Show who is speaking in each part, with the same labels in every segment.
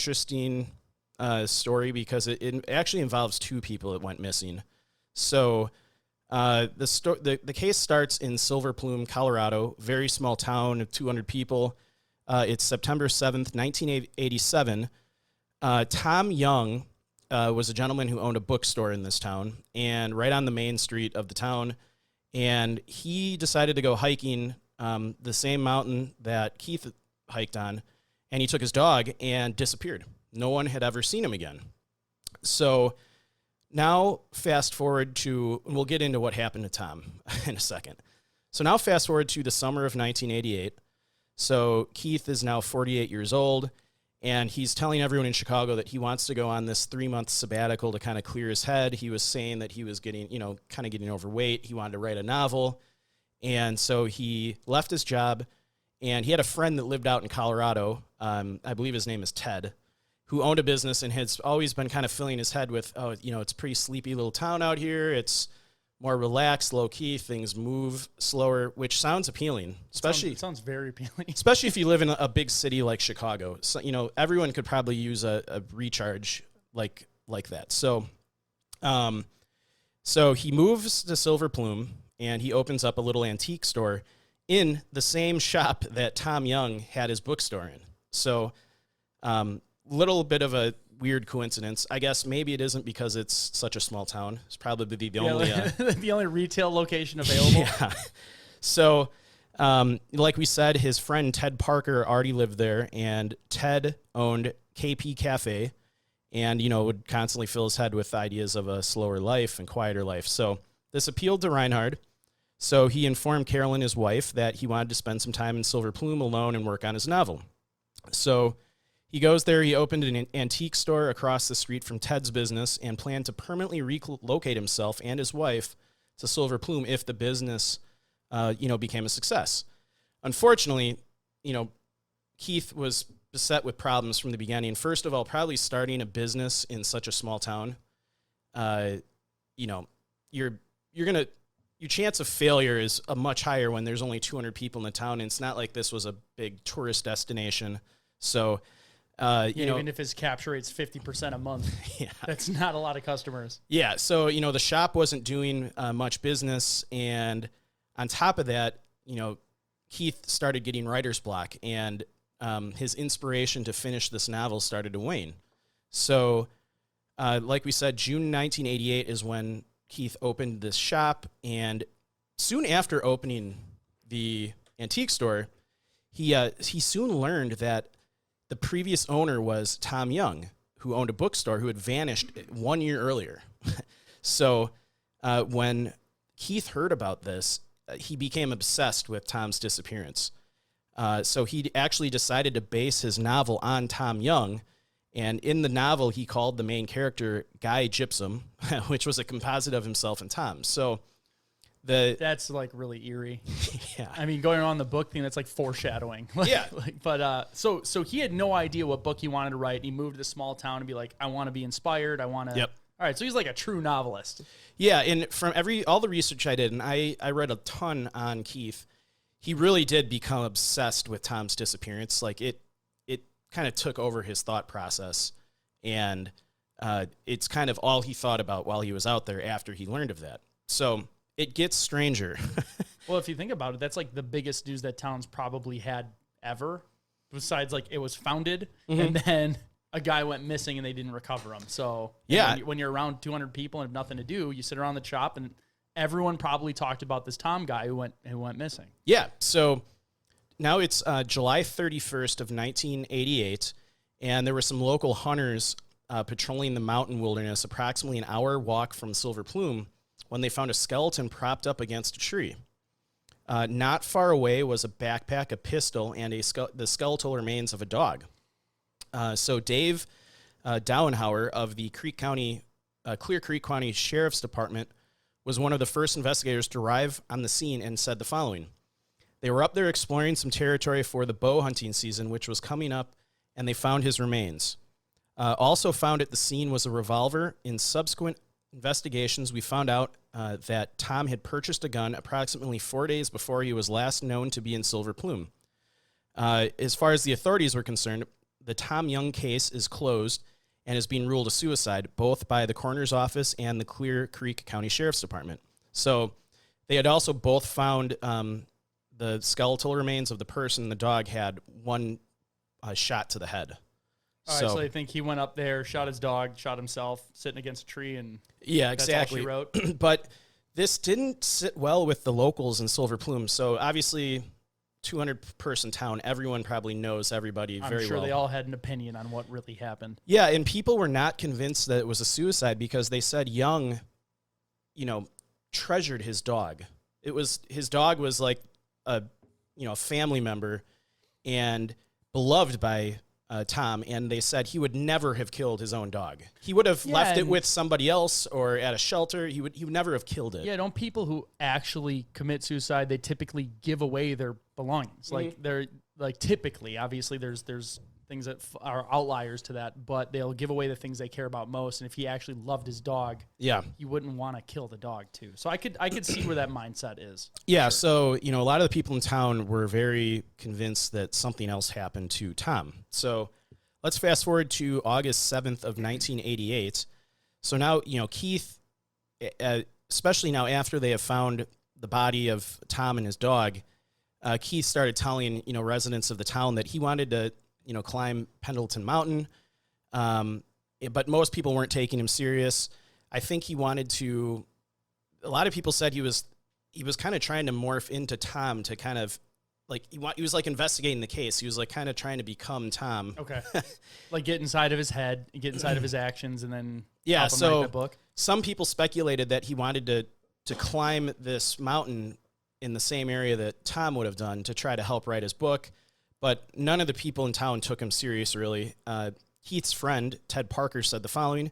Speaker 1: interesting story because it actually involves two people that went missing. So the case starts in Silver Plume, Colorado, very small town of 200 people. It's September 7th, 1987. Tom Young was a gentleman who owned a bookstore in this town and right on the main street of the town. And he decided to go hiking the same mountain that Keith hiked on. And he took his dog and disappeared. No one had ever seen him again. So now fast forward to, and we'll get into what happened to Tom in a second. So now fast forward to the summer of 1988. So Keith is now 48 years old, and he's telling everyone in Chicago that he wants to go on this 3-month sabbatical to kind of clear his head. He was saying that he was getting, kind of getting overweight. He wanted to write a novel. And so he left his job, and he had a friend that lived out in Colorado. I believe his name is Ted, who owned a business and has always been kind of filling his head with, it's a pretty sleepy little town out here. It's more relaxed, low-key, things move slower, which sounds appealing. It
Speaker 2: sounds very appealing.
Speaker 1: Especially if you live in a big city like Chicago. So, everyone could probably use a recharge like that. So he moves to Silver Plume, and he opens up a little antique store in the same shop that Tom Young had his bookstore in. So little bit of a weird coincidence. I guess maybe it isn't because it's such a small town. It's probably the only
Speaker 2: the only retail location available.
Speaker 1: Yeah. So, like we said, his friend Ted Parker already lived there, and Ted owned KP Cafe, and would constantly fill his head with ideas of a slower life and quieter life. So this appealed to Reinhard. So he informed Carolyn, his wife, that he wanted to spend some time in Silver Plume alone and work on his novel. So he goes there, he opened an antique store across the street from Ted's business and planned to permanently relocate himself and his wife to Silver Plume if the business, became a success. Unfortunately, Keith was beset with problems from the beginning. First of all, probably starting a business in such a small town, your chance of failure is a much higher when there's only 200 people in the town, and it's not like this was a big tourist destination. So,
Speaker 2: even if his capture rate's 50% a month, that's not a lot of customers.
Speaker 1: Yeah. So, the shop wasn't doing much business. And on top of that, Keith started getting writer's block, and his inspiration to finish this novel started to wane. So, like we said, June 1988 is when Keith opened this shop. And soon after opening the antique store, he soon learned that the previous owner was Tom Young, who owned a bookstore who had vanished 1 year earlier. So when Keith heard about this, he became obsessed with Tom's disappearance. So he actually decided to base his novel on Tom Young. And in the novel, he called the main character Guy Gypsum, which was a composite of himself and Tom. So
Speaker 2: that's like really eerie.
Speaker 1: Yeah.
Speaker 2: I mean, going on the book thing, that's like foreshadowing. So he had no idea what book he wanted to write. He moved to the small town and be like, I want to be inspired. I want to.
Speaker 1: Yep.
Speaker 2: All right. So he's like a true novelist.
Speaker 1: Yeah. And from all the research I did, and I read a ton on Keith, he really did become obsessed with Tom's disappearance. Like it kind of took over his thought process, and it's kind of all he thought about while he was out there after he learned of that. So it gets stranger.
Speaker 2: Well, if you think about it, that's like the biggest news that town's probably had ever, besides like it was founded and then a guy went missing and they didn't recover him. So
Speaker 1: yeah,
Speaker 2: when you're around 200 people and have nothing to do, you sit around the shop and everyone probably talked about this Tom guy who went missing.
Speaker 1: Yeah. So now it's July 31st of 1988, and there were some local hunters patrolling the mountain wilderness approximately an hour walk from Silver Plume when they found a skeleton propped up against a tree. Not far away was a backpack, a pistol, and the skeletal remains of a dog. So Dave Dauenhauer of the Clear Creek County Sheriff's Department was one of the first investigators to arrive on the scene and said the following. They were up there exploring some territory for the bow hunting season, which was coming up, and they found his remains. Also found at the scene was a revolver. In subsequent investigations, we found out that Tom had purchased a gun approximately 4 days before he was last known to be in Silver Plume. As far as the authorities were concerned, the Tom Young case is closed and is being ruled a suicide, both by the coroner's office and the Clear Creek County Sheriff's Department. So they had also both found the skeletal remains of the person and the dog had one shot to the head.
Speaker 2: All right, so I think he went up there, shot his dog, shot himself, sitting against a tree, and
Speaker 1: yeah, exactly.
Speaker 2: That's all she wrote.
Speaker 1: But this didn't sit well with the locals in Silver Plume. So obviously, 200-person town, everyone probably knows everybody very well.
Speaker 2: I'm sure they all had an opinion on what really happened.
Speaker 1: Yeah, and people were not convinced that it was a suicide because they said Young, treasured his dog. His dog was like a family member and beloved by Tom, and they said he would never have killed his own dog. He would have left it with somebody else or at a shelter. He would never have killed it.
Speaker 2: Yeah, don't people who actually commit suicide, they typically give away their belongings. Mm-hmm. Like they're like typically, obviously there's things that are outliers to that, but they'll give away the things they care about most. And if he actually loved his dog, he wouldn't want to kill the dog too. So I could see where that mindset is.
Speaker 1: Yeah. Sure. So, a lot of the people in town were very convinced that something else happened to Tom. So let's fast forward to August 7th of 1988. So now, Keith, especially now after they have found the body of Tom and his dog, Keith started telling, residents of the town that he wanted to, climb Pendleton Mountain. But most people weren't taking him serious. I think he wanted to, a lot of people said he was kind of trying to morph into Tom to kind of like, he was like investigating the case. He was like kind of trying to become Tom.
Speaker 2: Okay. Like get inside of his head, get inside of his actions, and then
Speaker 1: so
Speaker 2: write the book.
Speaker 1: Some people speculated that he wanted to climb this mountain in the same area that Tom would have done to try to help write his book. But none of the people in town took him serious, really. Keith's friend, Ted Parker, said the following.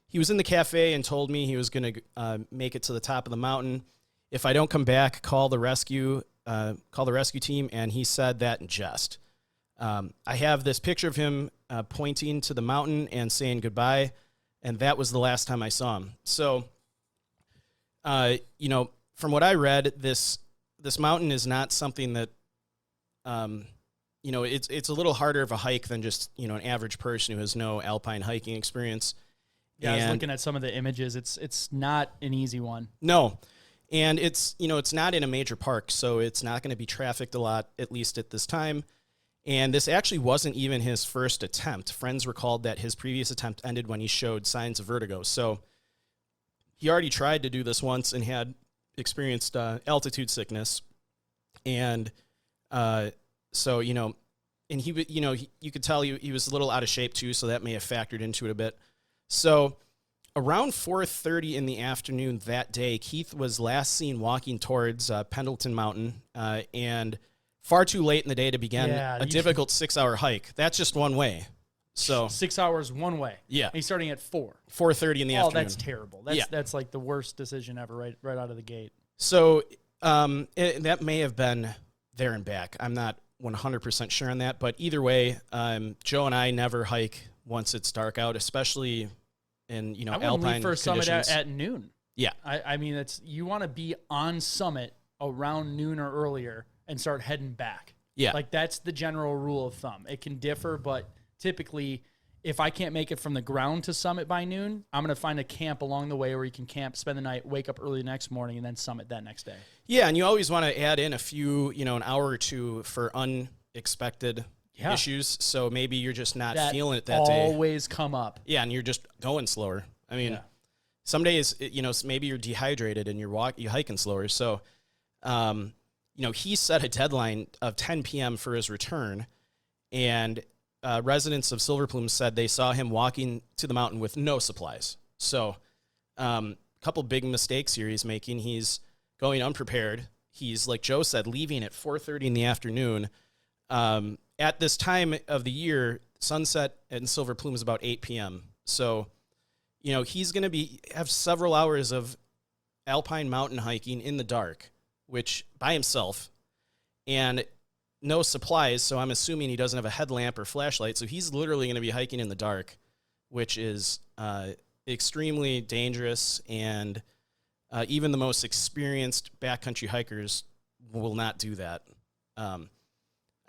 Speaker 1: He was in the cafe and told me he was going to make it to the top of the mountain. If I don't come back, call the rescue team. And he said that in jest. I have this picture of him pointing to the mountain and saying goodbye. And that was the last time I saw him. So, from what I read, this mountain is not something that, it's a little harder of a hike than just, an average person who has no alpine hiking experience.
Speaker 2: Yeah, I was looking at some of the images. It's not an easy one.
Speaker 1: No. And it's not in a major park, so it's not going to be trafficked a lot, at least at this time. And this actually wasn't even his first attempt. Friends recalled that his previous attempt ended when he showed signs of vertigo. So he already tried to do this once and had experienced altitude sickness. And so, and he, you could tell he was a little out of shape too, so that may have factored into it a bit. So around 4:30 in the afternoon that day, Keith was last seen walking towards Pendleton Mountain, and far too late in the day to begin a difficult 6-hour hike. That's just one way. So
Speaker 2: 6 hours one way.
Speaker 1: Yeah.
Speaker 2: And he's starting at
Speaker 1: 4:30 in the afternoon.
Speaker 2: Oh, that's terrible. That's like the worst decision ever right out of the gate.
Speaker 1: So that may have been there and back. I'm not 100% sure on that, but either way, Joe and I never hike once it's dark out, especially in alpine
Speaker 2: leave for
Speaker 1: conditions.
Speaker 2: Summit at noon.
Speaker 1: Yeah,
Speaker 2: I mean you want to be on summit around noon or earlier and start heading back.
Speaker 1: Yeah,
Speaker 2: like that's the general rule of thumb. It can differ, but typically, if I can't make it from the ground to summit by noon, I'm going to find a camp along the way where you can camp, spend the night, wake up early the next morning, and then summit that next day. Yeah,
Speaker 1: and you always want to add in a few, an hour or two for unexpected issues. So maybe you're just not feeling it that day.
Speaker 2: Always come up.
Speaker 1: Yeah, and you're just going slower. I mean, some days, maybe you're dehydrated and you're hiking slower. So, he set a deadline of 10 p.m. for his return, and residents of Silver Plume said they saw him walking to the mountain with no supplies. So a couple big mistakes here he's making. He's going unprepared. He's, like Joe said, leaving at 4:30 in the afternoon. At this time of the year, sunset in Silver Plume is about 8 p.m. So, he's going to have several hours of alpine mountain hiking in the dark, which by himself, and no supplies, so I'm assuming he doesn't have a headlamp or flashlight, so he's literally going to be hiking in the dark, which is extremely dangerous, and even the most experienced backcountry hikers will not do that.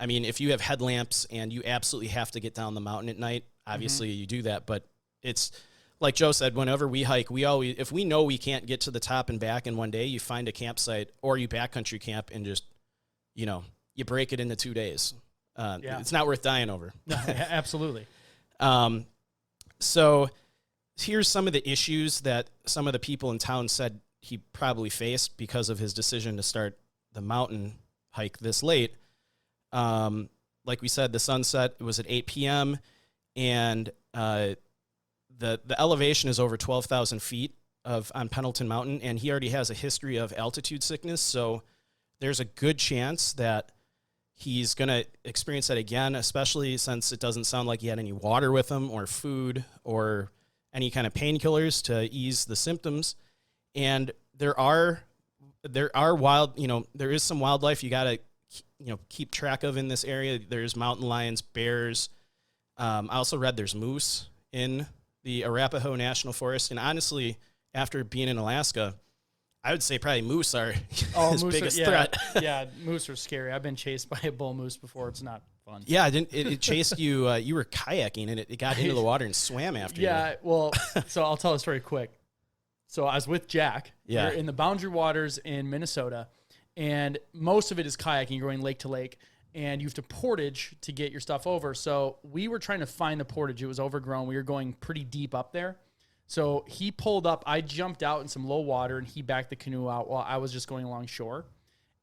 Speaker 1: I mean, if you have headlamps and you absolutely have to get down the mountain at night, obviously you do that. But it's like Joe said, whenever we hike, if we know we can't get to the top and back in one day, you find a campsite or you backcountry camp and just, you break it into 2 days. It's not worth dying over.
Speaker 2: No, absolutely.
Speaker 1: So here's some of the issues that some of the people in town said he probably faced because of his decision to start the mountain hike this late. Like we said, the sunset was at 8 p.m. and the elevation is over 12,000 feet on Pendleton Mountain, and he already has a history of altitude sickness, so there's a good chance that he's going to experience that again, especially since it doesn't sound like he had any water with him or food or any kind of painkillers to ease the symptoms. And there is some wildlife you got to keep track of in this area. There's mountain lions, bears. I also read there's moose in the Arapahoe National Forest. And honestly, after being in Alaska, I would say probably moose are his biggest threat.
Speaker 2: Yeah, moose are scary. I've been chased by a bull moose before. It's not fun.
Speaker 1: Yeah, it chased you. You were kayaking, and it got into the water and swam after you.
Speaker 2: Yeah, well, so I'll tell a story quick. So I was with Jack.
Speaker 1: Yeah.
Speaker 2: We're in the Boundary Waters in Minnesota, and most of it is kayaking. You're going lake to lake, and you have to portage to get your stuff over. So we were trying to find the portage. It was overgrown. We were going pretty deep up there. So he pulled up. I jumped out in some low water, and he backed the canoe out while I was just going along shore.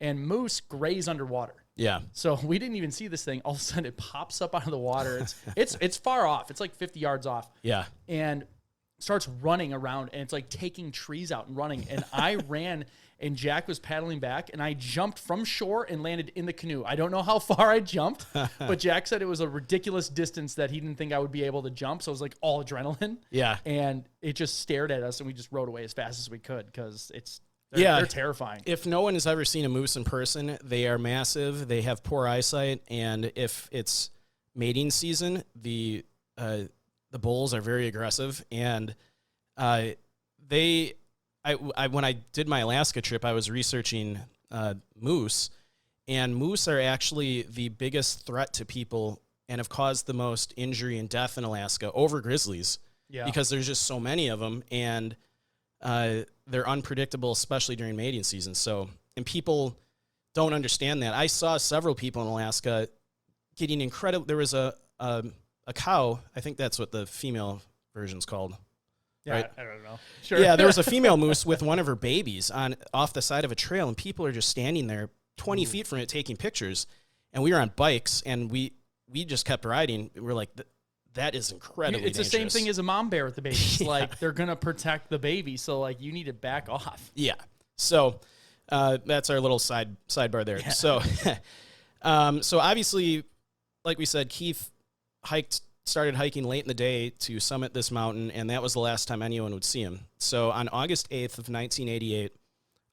Speaker 2: And moose graze underwater.
Speaker 1: Yeah.
Speaker 2: So we didn't even see this thing. All of a sudden, it pops up out of the water. It's far off. It's like 50 yards off.
Speaker 1: Yeah.
Speaker 2: And starts running around, and it's like taking trees out and running. And I ran, and Jack was paddling back, and I jumped from shore and landed in the canoe. I don't know how far I jumped, but Jack said it was a ridiculous distance that he didn't think I would be able to jump. So it was like all adrenaline.
Speaker 1: Yeah.
Speaker 2: And it just stared at us, and we just rode away as fast as we could because they're terrifying.
Speaker 1: If no one has ever seen a moose in person, they are massive. They have poor eyesight, and if it's mating season, the bulls are very aggressive, and when I did my Alaska trip, I was researching moose, and moose are actually the biggest threat to people and have caused the most injury and death in Alaska over grizzlies.
Speaker 2: Yeah.
Speaker 1: Because there's just so many of them, and they're unpredictable, especially during mating season. So, and people don't understand that. I saw several people in Alaska getting incredible. There was a cow. I think that's what the female version's called.
Speaker 2: Yeah,
Speaker 1: right?
Speaker 2: I don't know. Sure.
Speaker 1: Yeah, there was a female moose with one of her babies off the side of a trail, and people are just standing there 20 feet from it taking pictures. And we were on bikes, and we just kept riding. We're like, that is incredibly
Speaker 2: It's
Speaker 1: dangerous.
Speaker 2: the same thing as a mom bear with the baby. It's
Speaker 1: Yeah.
Speaker 2: Like, they're going to protect the baby, so, like, you need to back off.
Speaker 1: Yeah. So that's our little sidebar there.
Speaker 2: Yeah.
Speaker 1: So, so obviously, like we said, Keith started hiking late in the day to summit this mountain, and that was the last time anyone would see him. So on August 8th of 1988,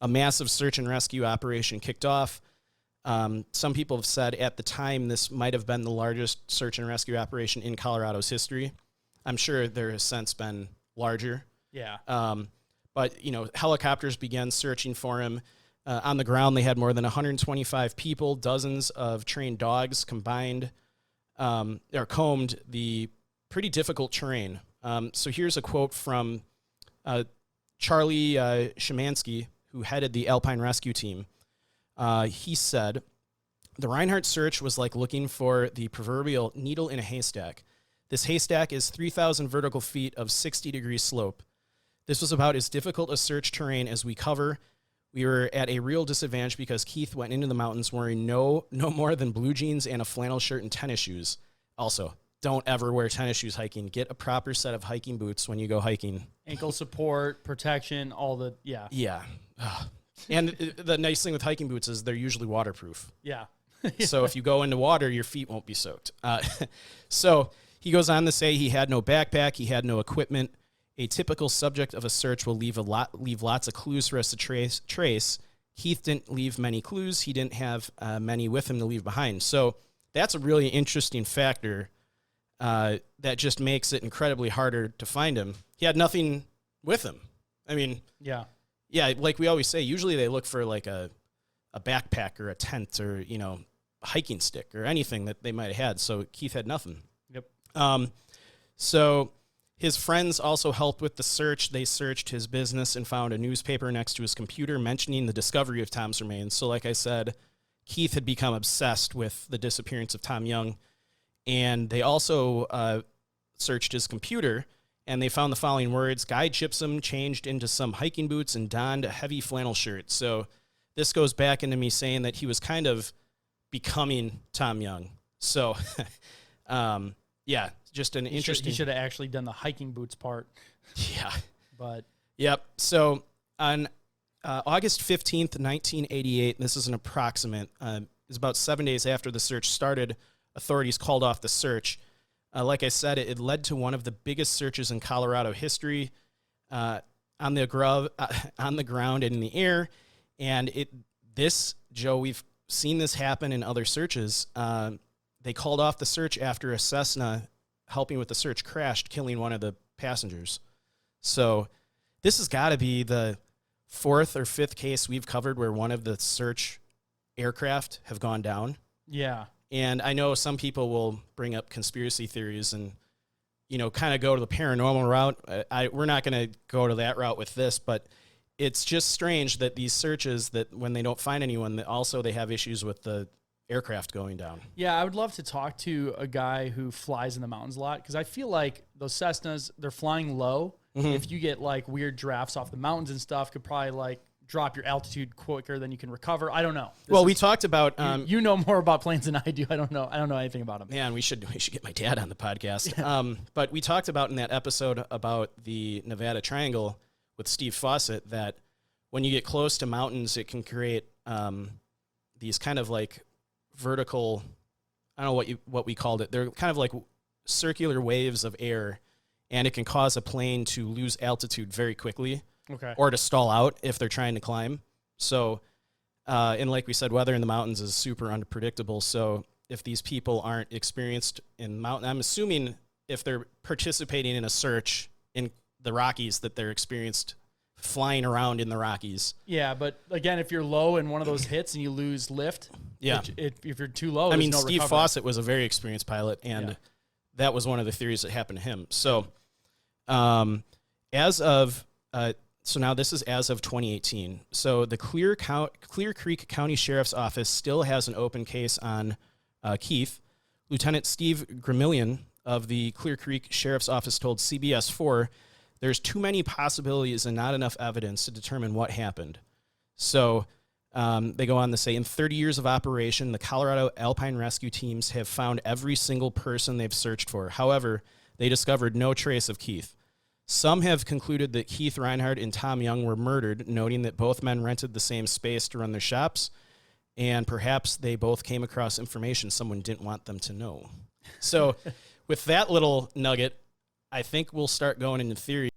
Speaker 1: a massive search and rescue operation kicked off. Some people have said at the time this might have been the largest search and rescue operation in Colorado's history. I'm sure there has since been larger.
Speaker 2: Yeah.
Speaker 1: But, helicopters began searching for him. On the ground, they had more than 125 people, dozens of trained dogs combined, or combed the pretty difficult terrain. So here's a quote from Charlie Szymanski, who headed the Alpine Rescue Team. He said, "The Reinhard search was like looking for the proverbial needle in a haystack. This haystack is 3,000 vertical feet of 60-degree slope. This was about as difficult a search terrain as we cover. We were at a real disadvantage because Keith went into the mountains wearing no more than blue jeans and a flannel shirt and tennis shoes. Also, don't ever wear tennis shoes hiking. Get a proper set of hiking boots when you go hiking.
Speaker 2: Ankle support, protection, yeah.
Speaker 1: Yeah. And the nice thing with hiking boots is they're usually waterproof.
Speaker 2: Yeah.
Speaker 1: So if you go into water, your feet won't be soaked. So he goes on to say he had no backpack, he had no equipment. A typical subject of a search will leave lots of clues for us to trace. Keith didn't leave many clues. He didn't have many with him to leave behind. So that's a really interesting factor that just makes it incredibly harder to find him. He had nothing with him. I mean, yeah, like we always say, usually they look for like a backpack or a tent or, hiking stick or anything that they might have had. So Keith had nothing.
Speaker 2: Yep.
Speaker 1: So his friends also helped with the search. They searched his business and found a newspaper next to his computer mentioning the discovery of Tom's remains. So like I said, Keith had become obsessed with the disappearance of Tom Young. And they also searched his computer, and they found the following words: Guy Gypsum changed into some hiking boots and donned a heavy flannel shirt. So this goes back into me saying that he was kind of becoming Tom Young. So, yeah, just an interesting...
Speaker 2: He should have actually done the hiking boots part.
Speaker 1: Yeah.
Speaker 2: But...
Speaker 1: Yep. So on August 15th, 1988, this is an approximate, it's about 7 days after the search started, authorities called off the search. Like I said, it led to one of the biggest searches in Colorado history, on the ground and in the air. And Joe, we've seen this happen in other searches. They called off the search after a Cessna helping with the search crashed, killing one of the passengers. So this has got to be the fourth or fifth case we've covered where one of the search aircraft have gone down.
Speaker 2: Yeah.
Speaker 1: And I know some people will bring up conspiracy theories and, kind of go to the paranormal route. We're not going to go to that route with this, but it's just strange that these searches, that when they don't find anyone, that also they have issues with the aircraft going down.
Speaker 2: Yeah, I would love to talk to a guy who flies in the mountains a lot, because I feel like those Cessnas, they're flying low. Mm-hmm. If you get like weird drafts off the mountains and stuff, could probably like drop your altitude quicker than you can recover. I don't know.
Speaker 1: We talked about
Speaker 2: you know more about planes than I do. I don't know anything about them.
Speaker 1: Man, we should get my dad on the podcast. Yeah. But we talked about in that episode about the Nevada Triangle with Steve Fawcett that when you get close to mountains, it can create these kind of like vertical, I don't know what we called it. They're kind of like circular waves of air, and it can cause a plane to lose altitude very quickly.
Speaker 2: Okay.
Speaker 1: Or to stall out if they're trying to climb. So, and like we said, weather in the mountains is super unpredictable. So if these people aren't experienced in mountain, I'm assuming if they're participating in a search in the Rockies that they're experienced flying around in the Rockies.
Speaker 2: Yeah, but again, if you're low in one of those hits and you lose lift,
Speaker 1: yeah.
Speaker 2: If you're too low,
Speaker 1: I mean,
Speaker 2: no
Speaker 1: Steve
Speaker 2: recovery.
Speaker 1: Fawcett was a very experienced pilot, and that was one of the theories that happened to him. So, So now this is as of 2018. So the Clear Creek County Sheriff's Office still has an open case on Keith. Lieutenant Steve Gramillion of the Clear Creek Sheriff's Office told CBS 4, there's too many possibilities and not enough evidence to determine what happened. So they go on to say, in 30 years of operation, the Colorado Alpine Rescue Teams have found every single person they've searched for. However, they discovered no trace of Keith. Some have concluded that Keith Reinhard and Tom Young were murdered, noting that both men rented the same space to run their shops, and perhaps they both came across information someone didn't want them to know. So with that little nugget, I think we'll start going into theory.